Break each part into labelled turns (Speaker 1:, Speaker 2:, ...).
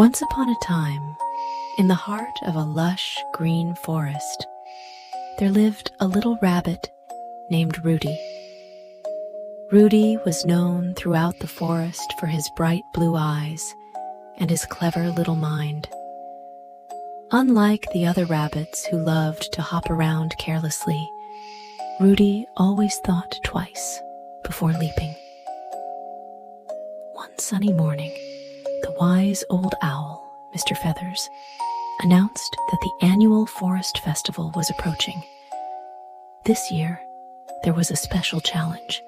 Speaker 1: Once upon a time, in the heart of a lush green forest, there lived a little rabbit named Rudy. Rudy was known throughout the forest for his bright blue eyes and his clever little mind. Unlike the other rabbits who loved to hop around carelessly, Rudy always thought twice before leaping. One sunny morning, the wise old owl, Mr. Feathers, announced that the annual forest festival was approaching. This year, there was a special challenge: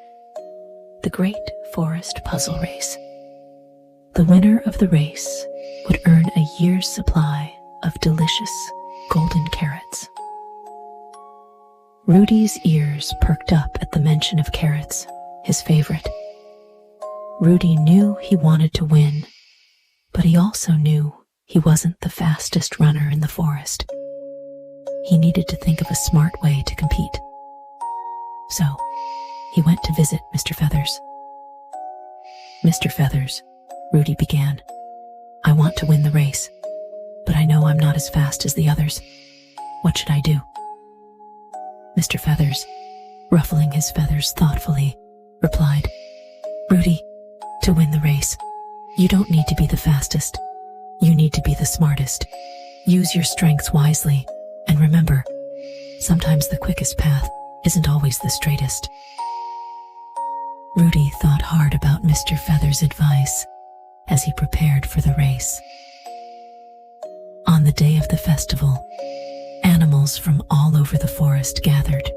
Speaker 1: the Great Forest Puzzle Race. The winner of the race would earn a year's supply of delicious golden carrots. Rudy's ears perked up at the mention of carrots, his favorite. Rudy knew he wanted to win, but he also knew he wasn't the fastest runner in the forest. He needed to think of a smart way to compete. So, he went to visit Mr. Feathers. "Mr. Feathers," Rudy began, "I want to win the race, but I know I'm not as fast as the others. What should I do?" Mr. Feathers, ruffling his feathers thoughtfully, replied, "Rudy, to win the race, you don't need to be the fastest. You need to be the smartest. Use your strengths wisely, and remember, sometimes the quickest path isn't always the straightest." Rudy thought hard about Mr. Feathers' advice as he prepared for the race. On the day of the festival, animals from all over the forest gathered.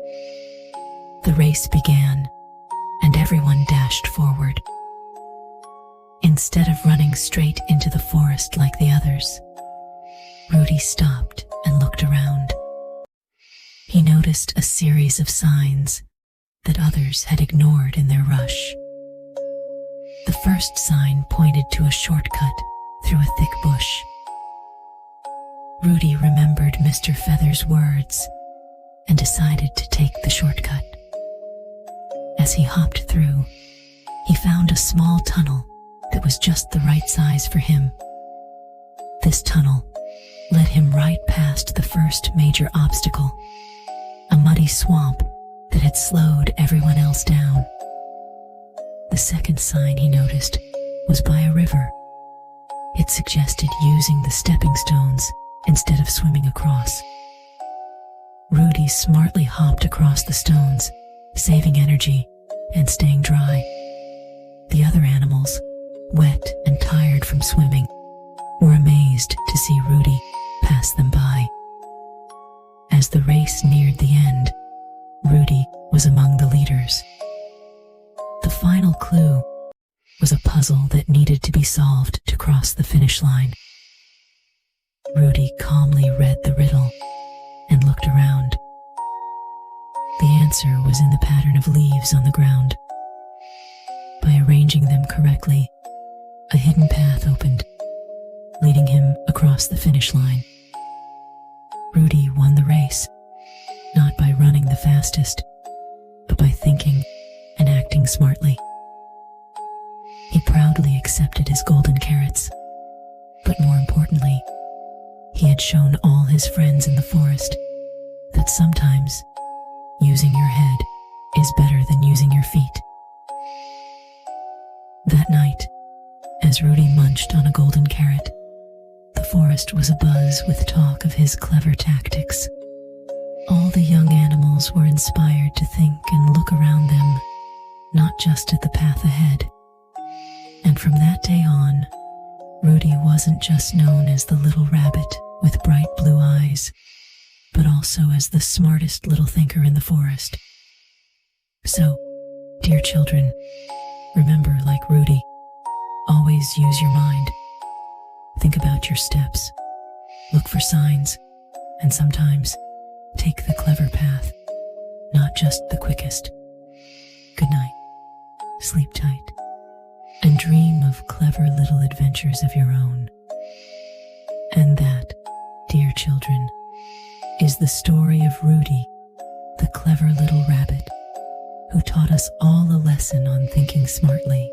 Speaker 1: The race began, and everyone dashed forward. Instead of running straight into the forest like the others, Rudy stopped and looked around. He noticed a series of signs that others had ignored in their rush. The first sign pointed to a shortcut through a thick bush. Rudy remembered Mr. Feathers' words and decided to take the shortcut. As he hopped through, he found a small tunnel that was just the right size for him. This tunnel led him right past the first major obstacle, a muddy swamp that had slowed everyone else down. The second sign he noticed was by a river. It suggested using the stepping stones instead of swimming across. Rudy smartly hopped across the stones, saving energy and staying dry. The other animals, wet and tired from swimming, were amazed to see Rudy pass them by. As the race neared the end, Rudy was among the leaders. The final clue was a puzzle that needed to be solved to cross the finish line. Rudy calmly read the riddle and looked around. The answer was in the pattern of leaves on the ground. By arranging them correctly, a hidden path opened, leading him across the finish line. Rudy won the race, not by running the fastest, but by thinking and acting smartly. He proudly accepted his golden carrots, but more importantly, he had shown all his friends in the forest that sometimes using your head is better than using your feet. That night, as Rudy munched on a golden carrot, the forest was abuzz with talk of his clever tactics. All the young animals were inspired to think and look around them, not just at the path ahead. And from that day on, Rudy wasn't just known as the little rabbit with bright blue eyes, but also as the smartest little thinker in the forest. So, dear children, remember, like Rudy, always use your mind. Think about your steps, look for signs, and sometimes take the clever path, not just the quickest. Good night, sleep tight, and dream of clever little adventures of your own. And that, dear children, is the story of Rudy, the clever little rabbit, who taught us all a lesson on thinking smartly.